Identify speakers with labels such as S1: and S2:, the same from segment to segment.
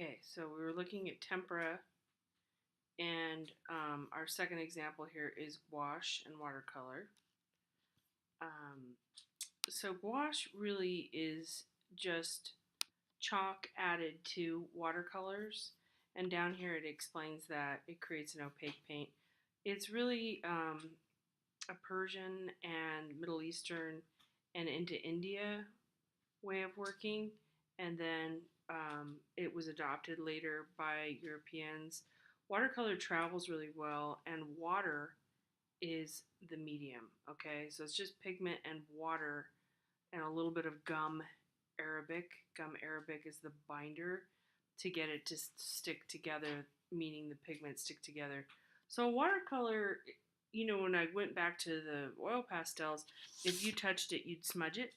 S1: Okay, so we were looking at tempera, and our second example here is gouache and watercolor. Um, so gouache really is just chalk added to watercolors, and down here it explains that it creates an opaque paint. It's really a Persian and Middle Eastern and into India way of working, and then it was adopted later by Europeans. Watercolor travels really well, and water is the medium. Okay, so it's just pigment and water and a little bit of gum arabic. Gum arabic is the binder to get it to stick together, meaning the pigments stick together. So watercolor, when I went back to the oil pastels, if you touched it, you'd smudge it.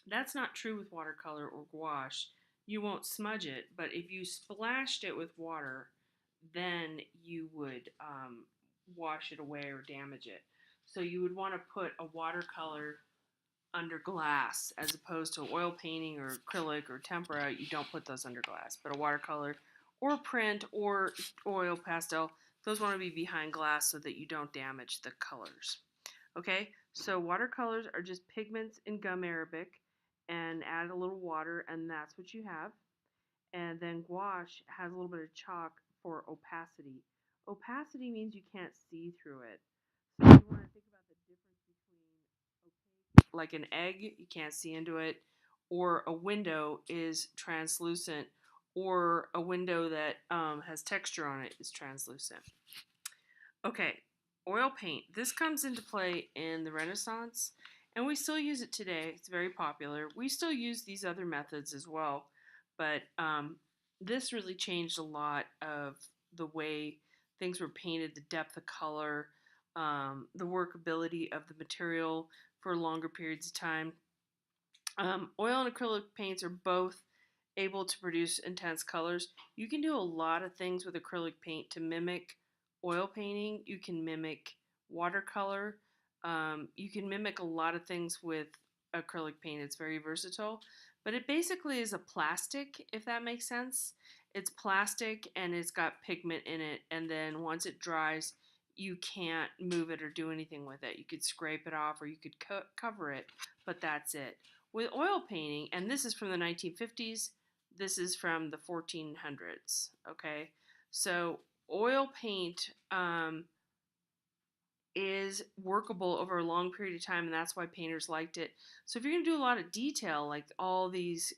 S1: That's not true with watercolor or gouache. You won't smudge it, but if you splashed it with water, then you would wash it away or damage it. So you would want to put a watercolor under glass as opposed to oil painting or acrylic or tempera. You don't put those under glass, but a watercolor or print or oil pastel, those want to be behind glass so that you don't damage the colors. Okay, so watercolors are just pigments in gum arabic and add a little water, and that's what you have. And then gouache has a little bit of chalk for opacity. Opacity means you can't see through it. So you want to think about the difference between opaque, like an egg, you can't see into it, or a window is translucent, or a window that has texture on it is translucent. Okay, oil paint. This comes into play in the Renaissance, and we still use it today. It's very popular. We still use these other methods as well, but this really changed a lot of the way things were painted, the depth of color, the workability of the material for longer periods of time. Oil and acrylic paints are both able to produce intense colors. You can do a lot of things with acrylic paint to mimic oil painting. You can mimic watercolor. You can mimic a lot of things with acrylic paint. It's very versatile, but it basically is a plastic, if that makes sense. It's plastic and it's got pigment in it, and then once it dries, you can't move it or do anything with it. You could scrape it off or you could cover it, but that's it. With oil painting, and this is from the 1950s, this is from the 1400s, okay? So oil paint is workable over a long period of time, and that's why painters liked it. So if you're going to do a lot of detail, like all these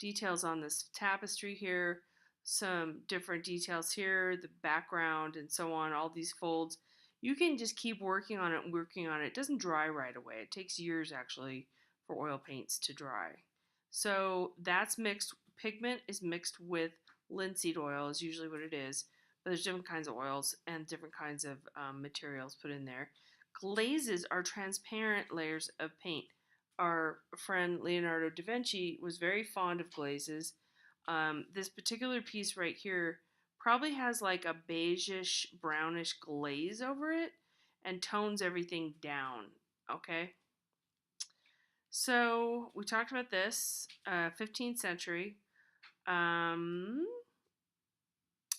S1: details on this tapestry here, some different details here, the background and so on, all these folds, you can just keep working on it and working on it. It doesn't dry right away. It takes years actually for oil paints to dry. So that's mixed, pigment is mixed with linseed oil is usually what it is, but there's different kinds of oils and different kinds of materials put in there. Glazes are transparent layers of paint. Our friend Leonardo da Vinci was very fond of glazes. This particular piece right here probably has like a beigeish brownish glaze over it and tones everything down, okay? So we talked about this, 15th century.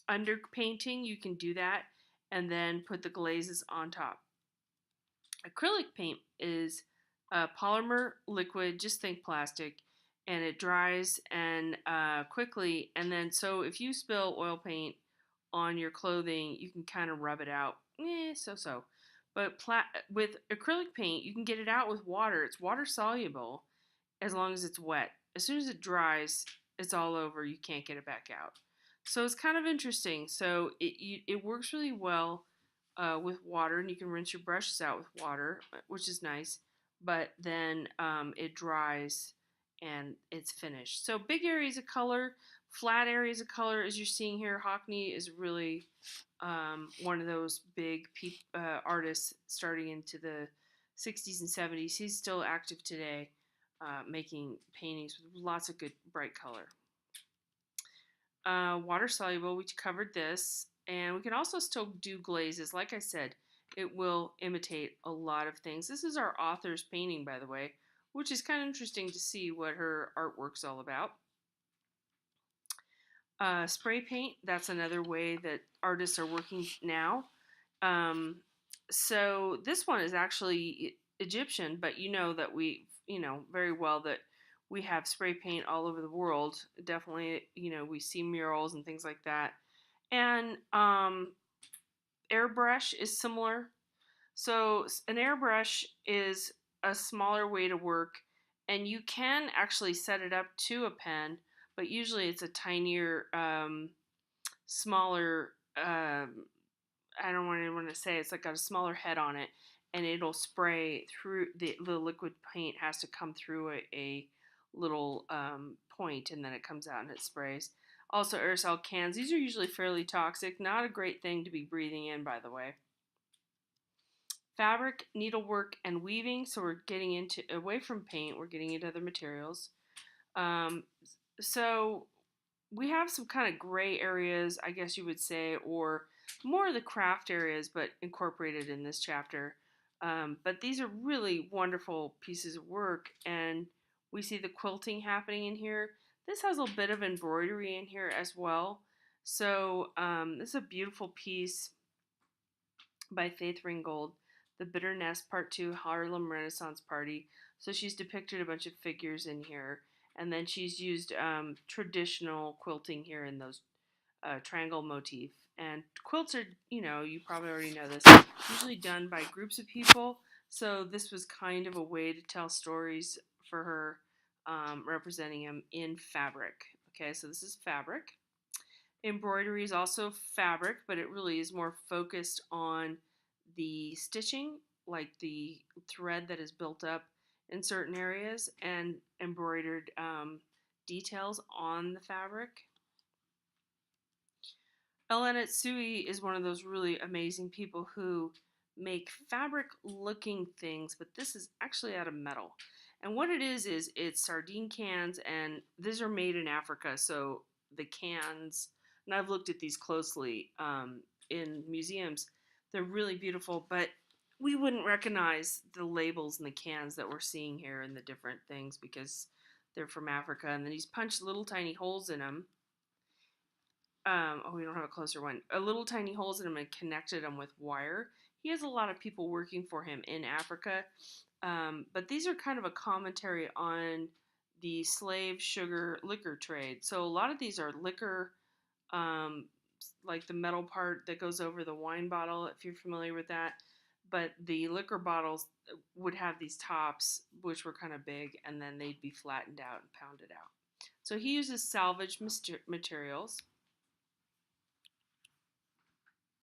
S1: Underpainting, you can do that and then put the glazes on top. Acrylic paint is a polymer liquid, just think plastic, and it dries and quickly. And then, so if you spill oil paint on your clothing, you can kind of rub it out. So. But with acrylic paint, you can get it out with water. It's water soluble as long as it's wet. As soon as it dries, it's all over. You can't get it back out. So it's kind of interesting. So it works really well with water, and you can rinse your brushes out with water, which is nice. But then it dries and it's finished. So big areas of color, flat areas of color, as you're seeing here. Hockney is really one of those big artists starting into the 60s and 70s. He's still active today, making paintings with lots of good bright color. Water soluble, we covered this, and we can also still do glazes. Like I said, it will imitate a lot of things. This is our author's painting, by the way, which is kind of interesting to see what her artwork's all about. Spray paint, that's another way that artists are working now. Um, so this one is actually Egyptian, but you know that you know very well that we have spray paint all over the world. Definitely, you know, we see murals and things like that. And airbrush is similar. So an airbrush is a smaller way to work, and you can actually set it up to a pen, but usually it's a tinier, smaller. I don't want to say it's like got a smaller head on it, and it'll spray through the liquid paint has to come through a little point, and then it comes out and it sprays. Also, aerosol cans. These are usually fairly toxic. Not a great thing to be breathing in, by the way. Fabric, needlework, and weaving. So we're getting into away from paint. We're getting into other materials. Um, so we have some kind of gray areas, I guess you would say, or more of the craft areas, but incorporated in this chapter. But these are really wonderful pieces of work, and we see the quilting happening in here. This has a bit of embroidery in here as well. So this is a beautiful piece by Faith Ringgold, The Bitter Nest Part 2 Harlem Renaissance Party. So she's depicted a bunch of figures in here, and then she's used traditional quilting here in those triangle motif. And quilts are, you know, you probably already know this, usually done by groups of people. So this was kind of a way to tell stories for her, representing them in fabric. Okay, so this is fabric. Embroidery is also fabric, but it really is more focused on the stitching, like the thread that is built up in certain areas, and embroidered details on the fabric. Ellen Sui is one of those really amazing people who make fabric looking things, but this is actually out of metal. And what it is it's sardine cans, and these are made in Africa. So the cans, and I've looked at these closely in museums, they're really beautiful, but we wouldn't recognize the labels and the cans that we're seeing here and the different things because they're from Africa. And then he's punched little tiny holes in them. Oh, we don't have a closer one. A little tiny holes in them and connected them with wire. He has a lot of people working for him in Africa, but these are kind of a commentary on the slave sugar liquor trade. So a lot of these are liquor, um, like the metal part that goes over the wine bottle, if you're familiar with that. But the liquor bottles would have these tops, which were kind of big, and then they'd be flattened out and pounded out. So he uses salvaged materials.